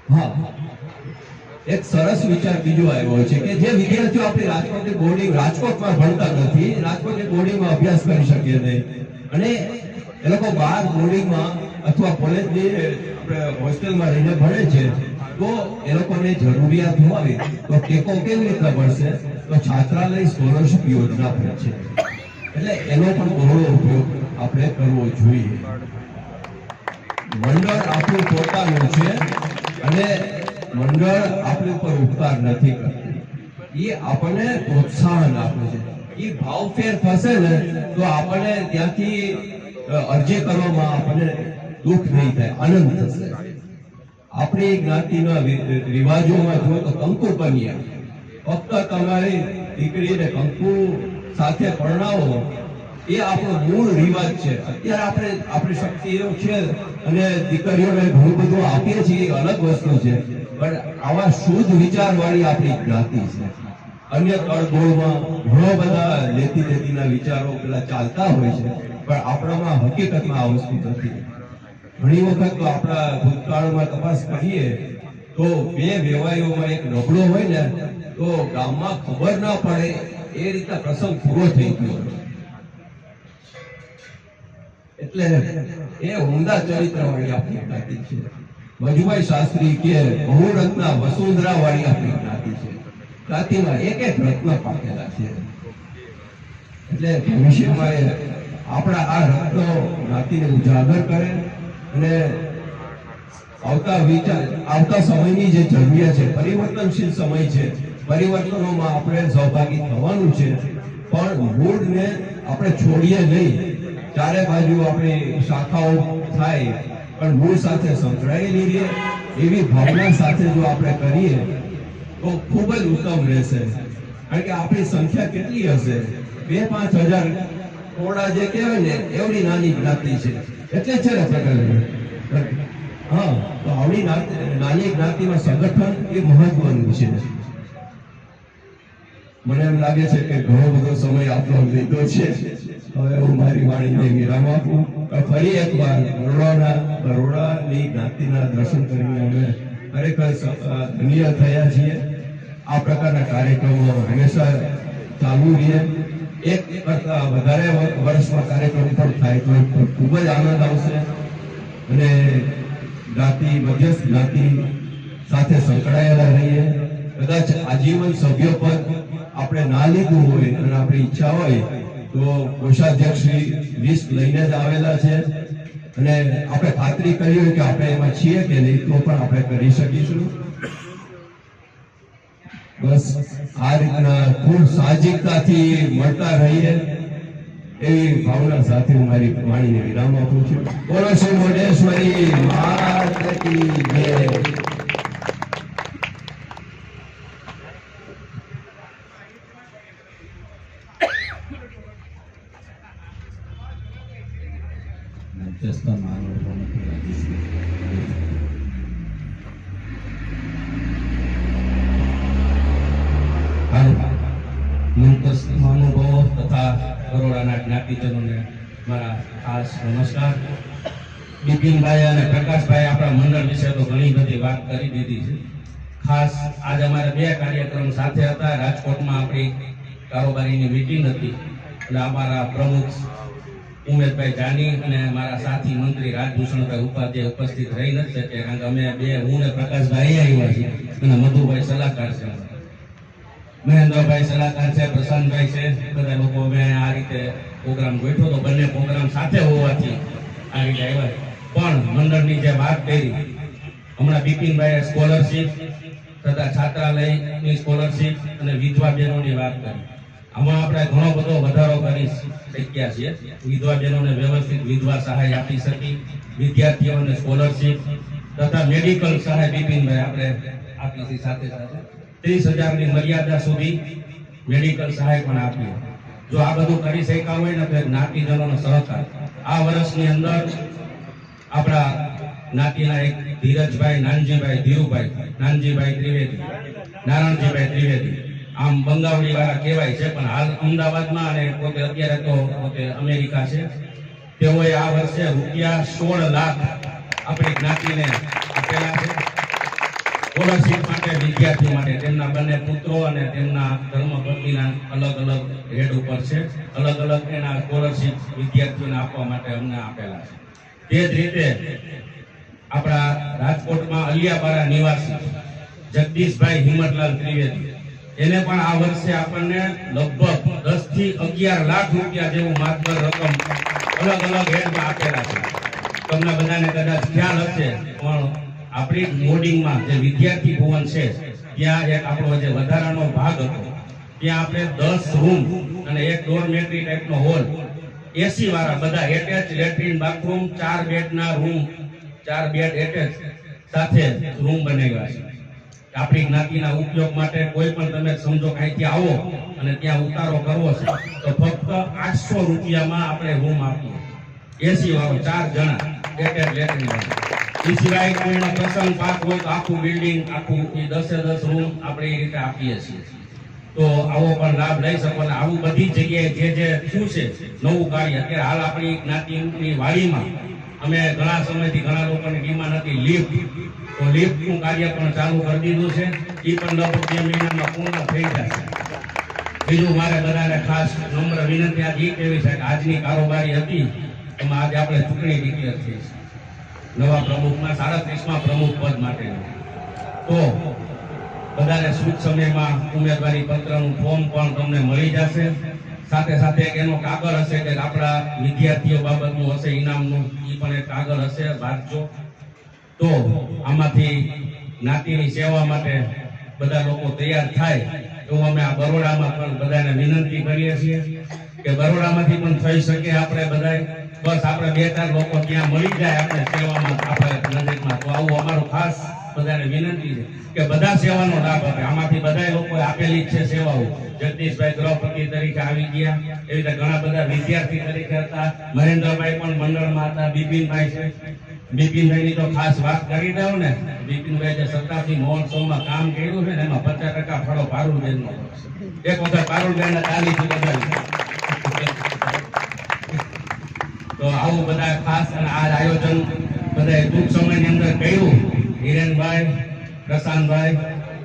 Speaker 3: હા, એક સરસ વિચાર બીજો આવ્યો છે કે જે વિદ્યાર્થીઓ આપણી રાજકોટમાં ભણતા નથી, રાજકોટની બોર્ડિંગમાં અભ્યાસ કરી શકે નહીં, અને એ લોકો બહાર બોર્ડિંગમાં અથવા કોલેજની આપણે હોસ્ટેલમાં રહીને ભણે છે, તો એ લોકોને જરૂરિયાત હોય તો ટેકો કેવી રીતે મળશે? તો છાત્રાલય સ્કોલરશિપ યોજના પણ છે. એટલે એનો પણ બહોળો ઉપયોગ આપણે કરવો જોઈએ. મંડળ આપણું પોતાનું છે, અને મંડળ આપણી ઉપર ઉપકાર નથી કરતું. એ આપણને પ્રોત્સાહન આપે છે. એ ભાવફેર થશે ને તો આપણને ત્યાંથી અરજી કરવામાં આપણને દુઃખ નહીં થાય, આનંદ થશે. આપણી જ્ઞાતિના રિવાજોમાં જો તો કંકુ કન્યા, ફક્ત તમારી દીકરીને કંકુ સાથે પરણાવો એ આપણો મૂળ રિવાજ છે. અત્યારે આપણી શક્તિઓ છે અને દીકરીઓને ઘણું બધું આપીએ છીએ, અલગ વસ્તુ છે, પણ આવા શુદ્ધ વિચારવાળી આપણી જ્ઞાતિ છે. અન્ય તળગોળમાં ઘણો બધા લેતી દેતીના વિચારો પેલા ચાલતા હોય છે, પણ આપણામાં હકીકતમાં આ વસ્તુ નથી. ઘણી વખત તો આપણા ભૂતકાળમાં તપાસ કરીએ તો બે વેવાઈઓમાં એક નબળો હોય ને તો ગામમાં ખબર ના પડે એ રીતે પ્રસંગ પૂરો થઈ ગયો. એટલે એ ઉમદા ચરિત્ર વાળી આપણી જ્ઞાતિ છે. મજુભાઈ શાસ્ત્રી કે બહુરત્ન વસુંધરા વાળી આપણી જ્ઞાતિ છે. જ્ઞાતિમાં એક એક રત્ન પાકેલા છે. એટલે ભવિષ્યમાં આપણા આ રત્નો જ્ઞાતિને ઉજાગર કરે, અને આવતા સમયની જે જરૂરિયાત છે, પરિવર્તનશીલ સમય છે, પરિવર્તનોમાં આપણે સહભાગી થવાનું છે, પણ મૂળને આપણે છોડીએ નહીં. ચારે બાજુ આપણી શાખાઓ થાય પણ મૂળ સાથે સંકળાયેલી રહે એવી ભાવના સાથે જો આપણે કરીએ તો ખૂબ જ ઉત્તમ રહેશે. કારણ કે આપણી સંખ્યા કેટલી હશે? 2-5 હજાર ટોળા જે કહેવાય ને એવડી નાની જ્ઞાતિ છે. એટલે છે ને પ્રકરણ. હા, તો આવડી નાની જ્ઞાતિમાં સંગઠન એ મહત્વનું છે. મને એમ લાગે છે કે ઘણો બધો સમય આપણો લીધો છે. હવે હું મારી વાણીને વિરામ આપું. ફરી એકવાર બરોડાની જ્ઞાતિના દર્શન કરીને અમે ખરેખર ધન્ય થયા છીએ. આ પ્રકારના કાર્યક્રમો હંમેશા ચાલુ રહે. એક કરતા વધારે વર્ષમાં કાર્યક્રમ પણ થાય તો ખૂબ જ આનંદ આવશે અને જ્ઞાતિ મધ્યસ્થ જ્ઞાતિ સાથે સંકળાયેલા રહીએ. કદાચ આજીવન સભ્ય પદ આપણે ના લીધું હોય અને આપણી ઈચ્છા હોય તો કોષાધ્યક્ષ શ્રી લિસ્ટ લઈને જ આવેલા છે અને આપણે ખાતરી કરી હોય કે આપણે એમાં છીએ કે નહીં તો પણ આપણે કરી શકીશું. બસ આ રીતના ખૂબ સાહજિકતાથી મળતા રહીએ એવી ભાવના સાથે હું મારી વાણીને વિરામ આપું છું. બોલો શ્રી મોઢેશ્વરી માત કી જય.
Speaker 2: મધ્યસ્થ મહાનુભાવો મંતસ્થ મહાનુભાવો તથા બરોડાના જ્ઞાતિજનોને મારા ખાસ નમસ્કાર. બિપિનભાઈ અને પ્રકાશભાઈ આપણા મંડળ વિશે તો ઘણી બધી વાત કરી દીધી છે. ખાસ આજે અમારે બે કાર્યક્રમ સાથે હતા. રાજકોટમાં આપણી કારોબારીની મીટિંગ હતી એટલે અમારા પ્રમુખ ઉમેશભાઈ જાની અને મારા સાથી મંત્રી રાજભૂષણભાઈ ઉપાધ્યાય ઉપસ્થિત રહી નથી શકે કારણ કે અમે બે હું ને પ્રકાશભાઈ આવ્યા છીએ અને મધુભાઈ સલાહકાર છે, મહેન્દ્રભાઈ સલાહકાર છે, પ્રશાંતભાઈ છે. બધા લોકો અમે આ રીતે પ્રોગ્રામ ગોઠવ્યો તો બંને પ્રોગ્રામ સાથે હોવાથી આ રીતે આવ્યા. પણ મંડળની જે વાત કરી હમણાં બિપિનભાઈએ સ્કોલરશીપ તથા છાત્રાલયની સ્કોલરશીપ અને વિધવા બહેનોની વાત કરી. આમાં આપણે ઘણો બધો વધારો કરી શક્યા છીએ. વિધવા બહેનોને વ્યવસ્થિત વિધવા સહાય આપી શકી, વિદ્યાર્થીઓને સ્કોલરશીપ તથા મેડિકલ સહાય બિપિનભાઈ આપણે આપી છે. સાથે સાથે 30,000ની મર્યાદા સુધી મેડિકલ સહાય પણ આપી. જો આ બધું કરી શક્યા હોય ને તો જ્ઞાતિજનોનો સહકાર આ વર્ષની અંદર આપણા જ્ઞાતિના એક ધીરજભાઈ, નાનજીભાઈ, ધીરુભાઈ, નાનજીભાઈ ત્રિવેદી, નારાયણજીભાઈ ત્રિવેદી, આમ બંગાવડી વાળા કહેવાય છે પણ હાલ અમદાવાદમાં અને પોતે અત્યારે તો પોતે અમેરિકા છે. તેઓએ આ વર્ષે રૂપિયા 16 લાખ આપણી જ્ઞાતિને આપેલા છે સ્કોલરશીપ માટે, વિદ્યાર્થી માટે. તેમના બંને પુત્રો અને તેમના ધર્મપત્નીના અલગ અલગ હેડ ઉપર છે. અલગ અલગ એના સ્કોલરશીપ વિદ્યાર્થીઓને આપવા માટે અમને આપેલા છે. તે જ રીતે આપણા રાજકોટમાં અલિયાપાડા નિવાસી જગદીશભાઈ હિંમતલાલ ત્રિવેદી, એને પણ આ વર્ષે આપણને લગભગ 10 થી 11 લાખ રૂપિયા જેવું માતબર રકમ અલગ અલગ હેડમાં આપેલા છે. તમને બધાને કદાચ ખ્યાલ હશે પણ આપણી મોડિંગમાં જે વિદ્યાર્થી ભવન છે ત્યાં એક આપણો જે વધારાનો ભાગ હતો ત્યાં આપણે 10 રૂમ અને એક ડોરમેટરી ટાઈપનો હોલ AC વાળા બધા એટેચ લેટ્રિન બાથરૂમ 4 બેડના રૂમ 4 બેડ એટેચ સાથે રૂમ બનાવ્યા છે. આપણી જ્ઞાતિના ઉપયોગ માટે કોઈ પણ તમે સમજો અહીંથી આવો અને ત્યાં ઉતારો કરવો છે તો ફક્ત 800 રૂપિયામાં આપણે રૂમ આપીએ. AC વાળો 4 જણા એટેચ લેટ્રિન વાળો. એ સિવાય કોઈનો પ્રસંગ પાક હોય તો આખું બિલ્ડિંગ આખું 10 રૂમ આપણે એ રીતે આપીએ છીએ. તો આવો પણ લાભ લઈ શકો. અને આવું બધી જગ્યાએ જે શું છે નવું કાર્ય અત્યારે હાલ આપણી જ્ઞાતિની વાડીમાં અમે ઘણા સમયથી ઘણા લોકોની ડિમાન્ડ હતી લિફ્ટ, તો લિફ્ટનું કાર્ય પણ ચાલુ કરી દીધું છે. એ પણ લગભગ 2 મહિનામાં પૂર્ણ થઈ જશે. બીજું મારે બધાને ખાસ નમ્ર વિનંતી આજ એ કહેવી છે કે આજની કારોબારી હતી એમાં આજે આપણે ચૂંટણી ડિક્લેર થઈ છે નવા પ્રમુખમાં 37મા પ્રમુખ પદ માટે. તો બધાને સૂટ સમયમાં ઉમેદવારી પત્રનું ફોર્મ પણ તમને મળી જશે. સાથે સાથે એક એનો કાગળ હશે કે આપણા વિદ્યાર્થીઓ બાબતનું હશે ઇનામનું, એ પણ એક કાગળ હશે, વાંચજો. તો આમાંથી જ્ઞાતિની સેવા માટે બધા લોકો તૈયાર થાય એવું અમે આ બરોડામાં પણ બધાને વિનંતી કરીએ છીએ કે બરોડામાંથી પણ થઈ શકે આપણે બધાય. બસ આપણે 2-4 લોકો ત્યાં મળી જાય આપણે સેવામાં આપણે નજીકમાં. તો આવું અમારું ખાસ બધાને વિનંતી છે કે બધા સેવાનો લાભ આપે. આમાંથી બધા લોકો આપેલી જ છે સેવાઓ. જગદીશભાઈ ગૃહપતિ તરીકે આવી ગયા, એવી રીતે ઘણા બધા વિદ્યાર્થી તરીકે હતા. મહેન્દ્રભાઈ પણ મંડળમાં હતા. બિપિનભાઈ છે, બિપિનભાઈની તો ખાસ વાત કરી દઉં ને, બિપિનભાઈ જે શતાબ્દી મહોત્સવમાં કામ કર્યું છે ને એમાં 50% ફાળો પારુલબેનનો છે. એક વખત પારુલબેનને તાલીથી બધાવી. તો આવું બધા ખાસ અને આ આયોજન બધા ટૂંક સમયની અંદર કર્યું. હિરેનભાઈ પ્રશાંતભાઈ,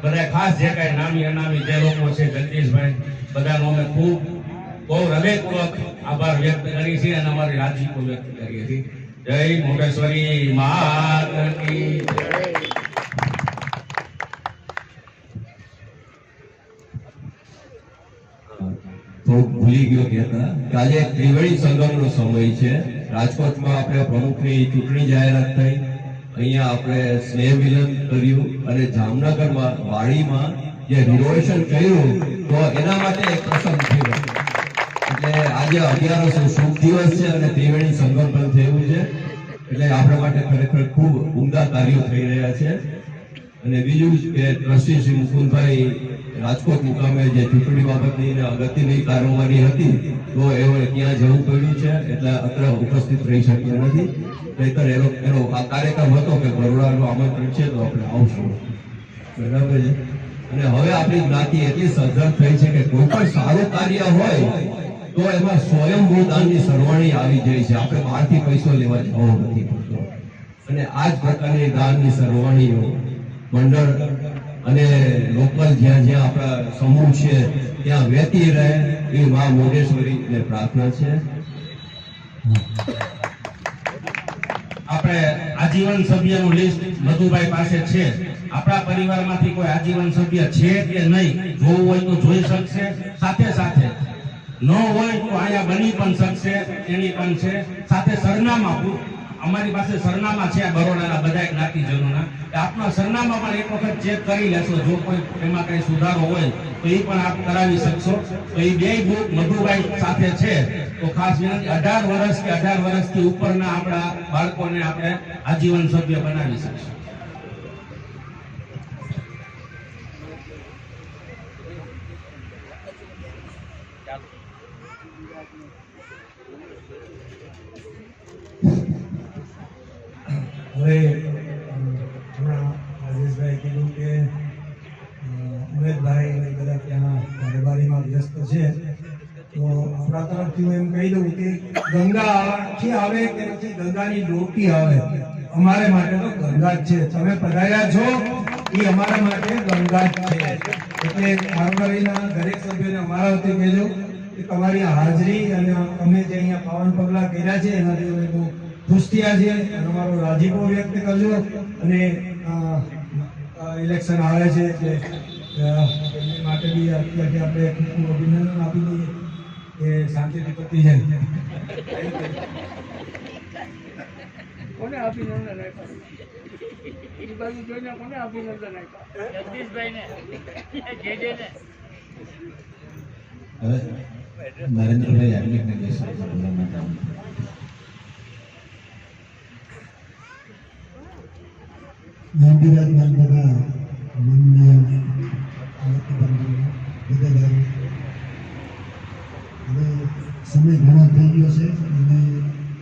Speaker 2: બધા ખાસ જે કાંઈ નામી અનામી જે લોકો છે, જગદીશભાઈ, બધાનો અમે ખૂબ બહુ હૃદયપૂર્વક આભાર વ્યક્ત કરી છે અને અમારી રાજીપો વ્યક્ત કરીએ છીએ. જય મોઢેશ્વરી માત કી જય.
Speaker 3: તો ભૂલી ગયો કહેતા કે આજે ત્રિવેણી સંગમનો સમય છે. રાજકોટમાં આપણે પ્રમુખની ચૂંટણી જાહેરાત થઈ, અહીંયા આપણે સ્નેહ મિલન કર્યું અને જામનગરમાં વાડીમાં જે રિનોવેશન કર્યું તો એના માટે એક પ્રસંગ થયો. એટલે આજે 11 શુભ દિવસ છે અને ત્રિવેણી સંગમ પણ થયું છે. એટલે આપણા માટે ખરેખર ખૂબ ઉમદા કાર્યો થઈ રહ્યા છે. અને બીજું કે ટ્રસ્ટી શ્રી મુકુંદભાઈ રાજકોટ મુકામે જે ચૂંટણી બાબતની અગત્યની કાર્યવાહી હતી તો એઓએ ત્યાં જવું પડ્યું છે એટલે અત્રે ઉપસ્થિત રહી શક્યા નથી. નહીતર એનો આ કાર્યક્રમ હતો કે બરોડાનું આમંત્રણ છે તો આપણે આવશું. બરાબર છે. અને હવે આપણી જ્ઞાતિ એટલી સજ્જન થઈ છે કે કોઈ પણ સારું કાર્ય હોય તો એમાં સ્વયંભૂ દાનની સરવાણી આવી જાય છે. આપણે બહારથી પૈસો લેવા જવો નથી પડતો. અને આ જ પ્રકારની દાનની સરવાણીઓ મંડળ અને લોકલ જ્યાં જ્યાં આપણા સમૂહ છે ત્યાં વહેતી રહે એ મા મોઢેશ્વરીને પ્રાર્થના છે.
Speaker 2: આપણે આજીવન સભ્યનું લિસ્ટ મધુભાઈ પાસે છે. આપણા પરિવારમાંથી કોઈ આજીવન સભ્ય છે કે નહીં, જોવું હોય તો જોઈ શકશે. સાથે સાથે ન હોય તો અહીંયા બની પણ શકશે, એની પણ છે. સાથે સરનામા, અમારી પાસે સરનામા છે બરોડાના બધા જ્ઞાતિજનોના. આપના સરનામા પણ એક વખત ચેક કરી લેશો. જો કોઈ એમાં કઈ સુધારો હોય તો એ પણ આપ કરાવી શકશો. તો એ બે બુક મધુભાઈ સાથે છે. તો ખાસ વિનંતી, 18 વર્ષ કે 18 વર્ષથી ઉપરના આપણા બાળકોને આપણે આજીવન સભ્ય બનાવી શકશું.
Speaker 1: હવે હમણાં રાજેશભાઈ કીધું કે ઉમેદભાઈ બધા ત્યાં કારોબારીમાં વ્યસ્ત છે. તો આપણા તરફથી હું એમ કહી દઉં કે ગંગાથી આવે કે પછી ગંગાની ડોકી આવે, અમારે માટે તો ગંગા જ છે. તમે પધાર્યા છો એ અમારા માટે ગંગા જ છે. એટલે કારોબારીના દરેક સભ્યોને અમારા વતી કહેજો કે તમારી હાજરી અને અમે જે અહીંયા પાવન પગલાં કર્યા છે એનાથી અમે બહુ ખુશ થયા છે અને અમારો રાજીપો વ્યક્ત કરજો. અને ઇલેક્શન આવે છે એટલે એમની માટે બી અત્યારથી આપણે ખૂબ અભિનંદન આપી દઈએ કે શાંતિથી પતી જાય.
Speaker 4: કોને અભિનંદન આપ્યા? એ બાજુ જોઈને કોને અભિનંદન આપ્યા? જગદીશભાઈને, જેજેને.
Speaker 5: હવે નરેન્દ્રભાઈ યાજ્ઞિકને કહેશો.
Speaker 6: બિરાજમાન બધા માનનીય હોદ્દેદારો, હવે સમય ઘણો થઈ ગયો છે અને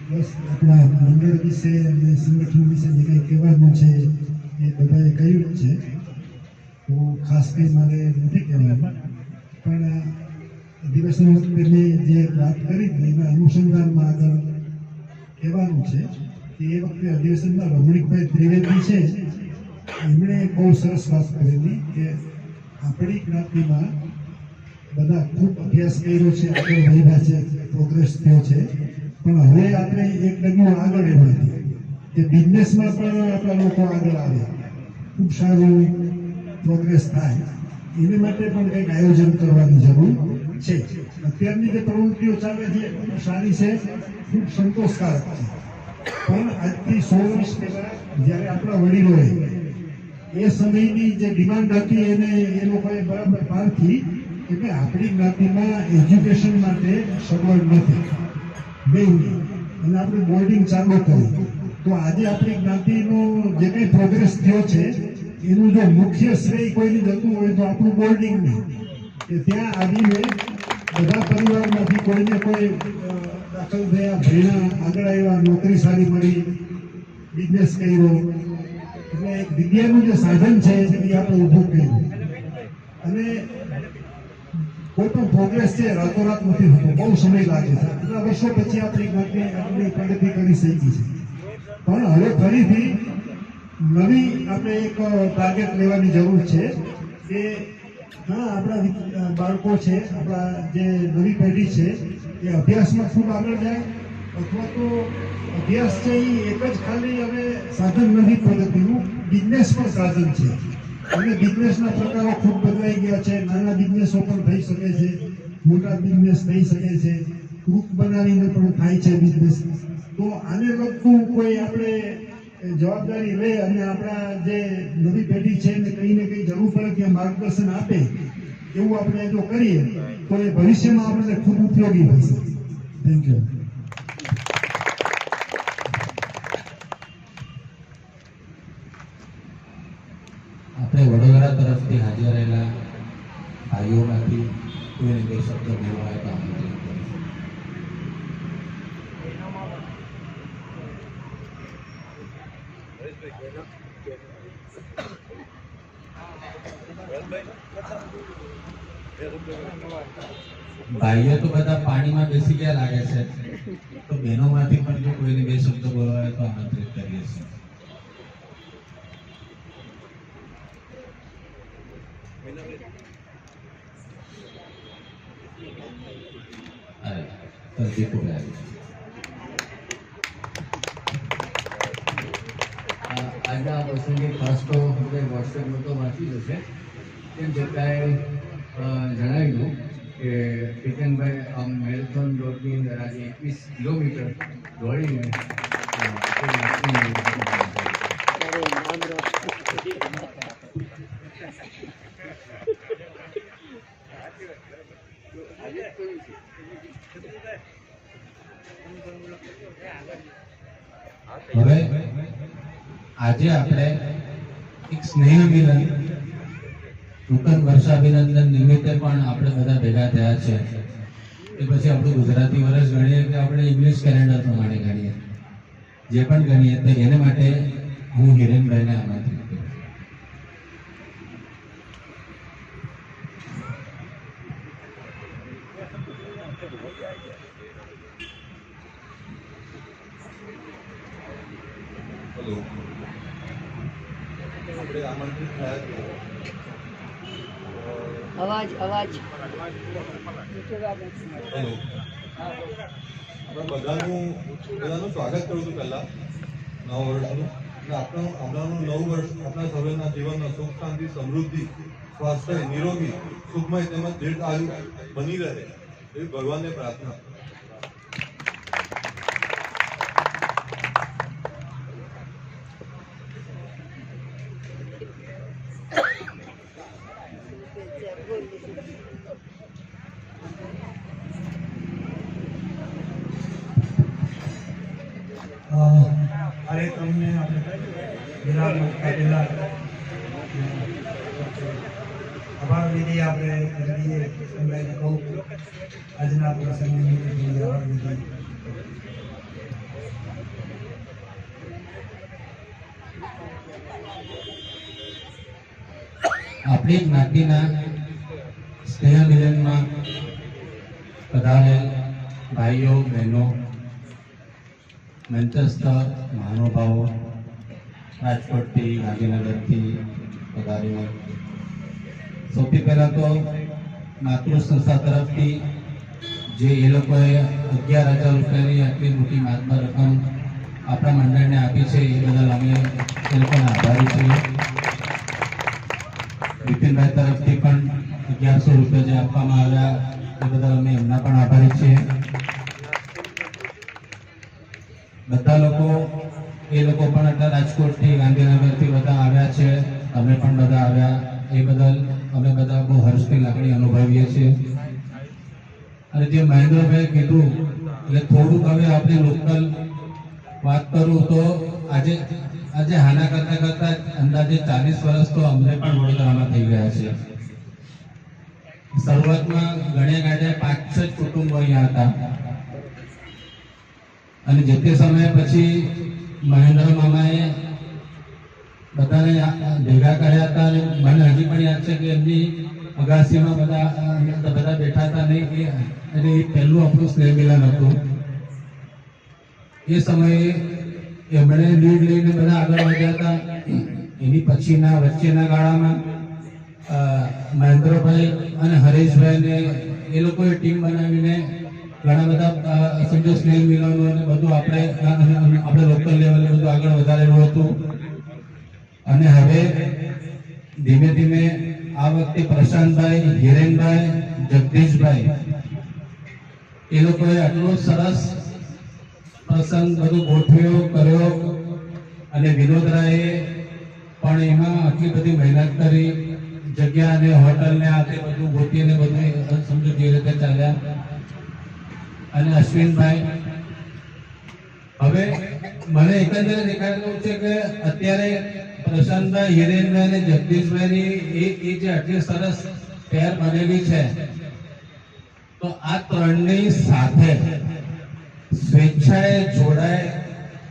Speaker 6: બસ આપણા મંડળ વિશે અને સંગઠન વિશે જે કંઈ કહેવાનું છે એ બધાએ કહ્યું જ છે. તો ખાસ કંઈ મારે નથી કહેવાનું, પણ અધિવેશન વખતે મેં જે વાત કરી એના અનુસંધાનમાં આગળ કહેવાનું છે કે એ વખતે અધિવેશનમાં રમણીકભાઈ ત્રિવેદી છે એમણે બહુ સરસ વાત કરેલી કે આપણી જ્ઞાતિમાં બધા ખૂબ અભ્યાસ કર્યો છે, આગળ વધ્યા છે, પ્રોગ્રેસ થયો છે, પણ હવે આપણે એક ડગલું આગળ એમાંથી કે બિઝનેસમાં પણ આપણા લોકો આગળ આવે, ખૂબ સારું પ્રોગ્રેસ થાય. એને માટે પણ કંઈક આયોજન કરવાની જરૂર છે. અત્યારની જે પ્રવૃત્તિઓ ચાલે છે એ ખૂબ સારી છે, ખૂબ સંતોષકારક છે. પણ આજથી 100 વર્ષ પહેલા જ્યારે આપણા વડીલોએ એ સમયની જે ડિમાન્ડ હતી એને એ લોકોએ બરાબર પારખી કે આપણી જ્ઞાતિમાં એજ્યુકેશન માટે સગવડ નથી બેઉની, અને આપણે બોર્ડિંગ ચાલુ કર્યું. તો આજે આપણી જ્ઞાતિનો જે કંઈ પ્રોગ્રેસ થયો છે એનું જો મુખ્ય શ્રેય કોઈને જતું હોય તો આપણું બોર્ડિંગને, કે ત્યાં આવીને બધા પરિવારમાંથી કોઈને કોઈ દાખલ થયા, ભણ્યા, આગળ આવ્યા, નોકરી સારી મળી, બિઝનેસ કર્યો, એટલે એક વિદ્યાનું જે સાધન છે એ આપણે ઊભું કર્યું. અને કોઈ પણ પ્રોગ્રેસ છે રાતોરાત નથી થતો, બહુ સમય લાગે છે. આટલા વર્ષો પછી આપણી જ્ઞાતિ આટલી પ્રગતિ કરી શકી છે. પણ હવે ફરીથી નવી આપણે એક ટાર્ગેટ લેવાની જરૂર છે કે હા આપણા બાળકો છે, આપણા જે નવી પેઢી છે એ અભ્યાસમાં ખૂબ આગળ જાય, અથવા તો અભ્યાસ છે એ એક જ ખાલી હવે સાધન નથી પ્રગતિનું, બિઝનેસ પણ સાધન છે. અને બિઝનેસના પ્રકારો ખૂબ બદલાઈ ગયા છે. નાના બિઝનેસો પણ થઈ શકે છે, મોટા બિઝનેસ થઈ શકે છે, ગ્રુપ બનાવીને પણ થાય છે બિઝનેસ. તો આને લગતું કોઈ આપણે જવાબદારી લે અને આપણા જે નવી પેઢી છે એને કંઈ ને કંઈ જરૂર પડે ત્યાં માર્ગદર્શન આપે એવું આપણે જો કરીએ તો એ ભવિષ્યમાં આપણને ખૂબ ઉપયોગી થશે. Thank you.
Speaker 5: આપણે વડોદરા તરફથી હાજર રહેલા ભાઈઓમાંથી કોઈને બે શબ્દ બોલવા હોય તો આમંત્રિત કરીશું. ભાઈઓ તો બધા પાણીમાં બેસી ગયા લાગે છે, તો બહેનોમાંથી પણ જો કોઈને બે શબ્દ બોલવા હોય તો આમંત્રિત કરીએ છીએ.
Speaker 7: આજના આ પ્રસંગે ખાસ તો આપણે વોટ્સએપમાં તો વાંચી જશે, તેમ છતાંય જણાવ્યું કે પિતનભાઈ આમ મેરેથોન દોડની અંદર આજે 21 કિલોમીટર દોડીને
Speaker 5: હવે આજે આપણે એક સ્નેહ મિલન નૂતન વર્ષાભિનંદન નિમિત્તે પણ આપણે બધા ભેગા થયા છે. એ પછી આપણું ગુજરાતી વર્ષ ગણીએ કે આપણે ઇંગ્લિશ કેલેન્ડર પ્રમાણે ગણીએ, જે પણ ગણીએ તો એને માટે હું હિરેનભાઈને આમંત્રિત કરું.
Speaker 8: આપણે આમંત્રિત થયા છીએ.
Speaker 4: અવાજ
Speaker 8: હેલો, આપણે બધાનું સ્વાગત કરું છું પહેલાં નવા વર્ષનું. અને આપણાનું નવું વર્ષ આપણા સર્વેના જીવનમાં સુખ, શાંતિ, સમૃદ્ધિ, સ્વાસ્થ્ય, નિરોગી, સુખમય તેમજ દીર્ઘ આયુ બની રહે એવી ભગવાનને પ્રાર્થના.
Speaker 1: કાર્યક્રમને આપણે વિરામ મૂકતા પહેલા આભાર વિધિ આપણે કરી દઈએ. સંભળાઈને કહું આજના પ્રસંગ નિમિત્તે આભાર વિધિ.
Speaker 5: આપણી જ્ઞાતિના સ્નેહ મિલનમાં પધારેલ ભાઈઓ બહેનો, મંચસ્થ મહાનુભાવો, રાજકોટથી, ગાંધીનગરથી પધારીને સૌથી પહેલાં તો માતૃ સંસ્થા તરફથી જે એ લોકોએ 11,000 રૂપિયાની આટલી મોટી માતબર રકમ આપણા મંડળને આપી છે એ બદલ અમે એ લોકોને આભારી છીએ. બિપિનભાઈ તરફથી પણ 1100 રૂપિયા જે આપવામાં આવ્યા એ બદલ અમે એમના પણ આભારી છીએ. બધા લોકો એ લોકો પણ હતા રાજકોટથી, ગાંધીનગરથી બધા આવ્યા છે, અમે પણ બધા આવ્યા, એ બદલ અમે બધા બહુ હર્ષની લાગણી અનુભવીએ છીએ. અને જે મહેન્દ્રભાઈ કીધું એટલે થોડુંક હવે આપણે લોકલ વાત કરું તો આજે હાના કરતા અંદાજે 40 વર્ષ તો અમને પણ વડોદરામાં થઈ ગયા છે. શરૂઆતમાં ગણ્યા 5-6 કુટુંબો અહીંયા હતા અને જે તે સમયે પછી મહેન્દ્ર મામાએ બધાને ભેગા કર્યા હતા અને મને હજી પણ યાદ છે કે એમની અગાસીમાં બધા બેઠા હતા ને અને એ પહેલું આપણું સ્નેહ મિલન હતું. એ સમયે એમણે લીડ લઈને બધા આગળ વધ્યા હતા. એની પછીના વચ્ચેના ગાળામાં મહેન્દ્રભાઈ અને હરેશભાઈ ને એ લોકોએ ટીમ બનાવીને ઘણા બધા સમજો સ્નેહ મિલનો અને બધું આપણે લોકલ લેવલે બધું આગળ વધારેલું હતું. અને હવે ધીમે ધીમે આ વખતે પ્રશાંતભાઈ, હિરેનભાઈ, જગદીશભાઈ એ લોકોએ આટલો સરસ પ્રસંગ બધું ગોઠવ્યો કર્યો અને વિનોદરાએ પણ એમાં આટલી બધી મહેનત કરી, જગ્યા અને હોટલ ને આ તે બધું ગોતીને બધું સમજો જે રીતે ચાલ્યા. અને અશ્વિનભાઈ, હવે મને એકંદરે દેખાયેલું છે કે અત્યારે પ્રશાંતભાઈ, હિરેનભાઈ અને જગદીશભાઈની એ જે આટલી સરસ પેર બનેલી છે, તો આ ત્રણની સાથે સ્વેચ્છાએ જોડાય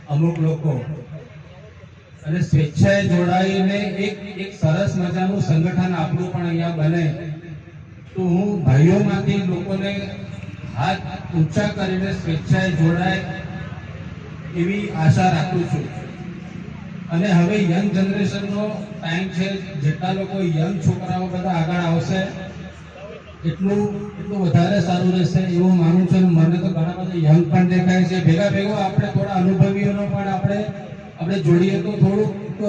Speaker 5: અમુક લોકો અને સ્વેચ્છાએ જોડાઈને એક સરસ મજાનું સંગઠન આપણું પણ અહીંયા બને, તો હું ભાઈઓમાંથી લોકોને હાથ ઊંચા કરીને સ્વેચ્છાએ જોડાય એવી આશા રાખું છું. અને હવે યંગ જનરેશનનો ટાઈમ છે. જેટલા લોકો યંગ છોકરાઓ બધા આગળ આવશે એટલું વધારે સારું રહેશે એવું માનું છું. મને તો ઘણા બધા યંગ પણ દેખાય છે. ભેગો આપણે થોડા અનુભવીઓનો પણ આપણે જોડીએ તો થોડુંક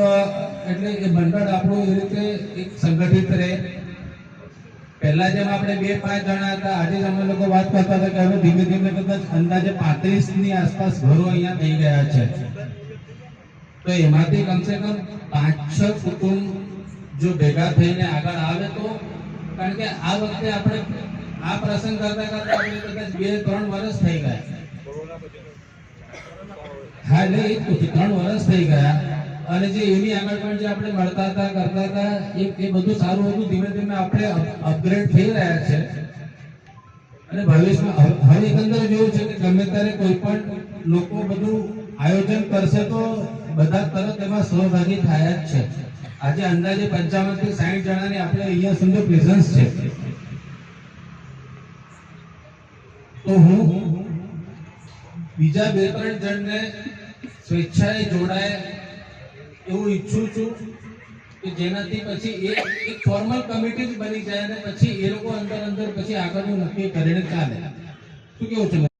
Speaker 5: એટલે એ મંડળ આપણું એ રીતે એક સંગઠિત રહે. પહેલા જેમ આપણે 2-5 જણા હતા, આજે જ અમે લોકો વાત કરતા હતા કે હવે ધીમે ધીમે કદાચ અંદાજે 35ની આસપાસ ઘરો અહીંયા થઈ ગયા છે. તો એમાંથી કમસે કમ 5-6 કુટુંબ જો ભેગા થઈને આગળ આવે તો, કારણ કે આ વખતે આપણે આ પ્રસંગ કરતા આપણે કદાચ 2-3 વર્ષ થઈ ગયા. હા, એટલે 3 વર્ષ થઈ ગયા. અને જે એની આગળ પણ જે આપણે મળતા હતા, કરતા હતા, એ બધું સારું હતું. ધીમે ધીમે આપણે અપગ્રેડ થઈ રહ્યા છે. અને ભવિષ્યમાં હવે એકંદરે જેવું છે કે ગમે ત્યારે કોઈ પણ લોકો બધું આયોજન કરશે તો બધા તરત એમાં સહભાગી થાય જ છે. આજે અંદાજે 55 થી 60 જણાની આપણે અહીંયા સમજો પ્રેઝન્સ છે. તો હું બીજા 2-3 જણને સ્વેચ્છાએ જોડાય એવું ઈચ્છું છું કે જેનાથી પછી એક ફોર્મલ કમિટી જ બની જાય અને પછી એ લોકો અંદર પછી આગળનું નક્કી કરીને ચાલે. શું કેવું છે?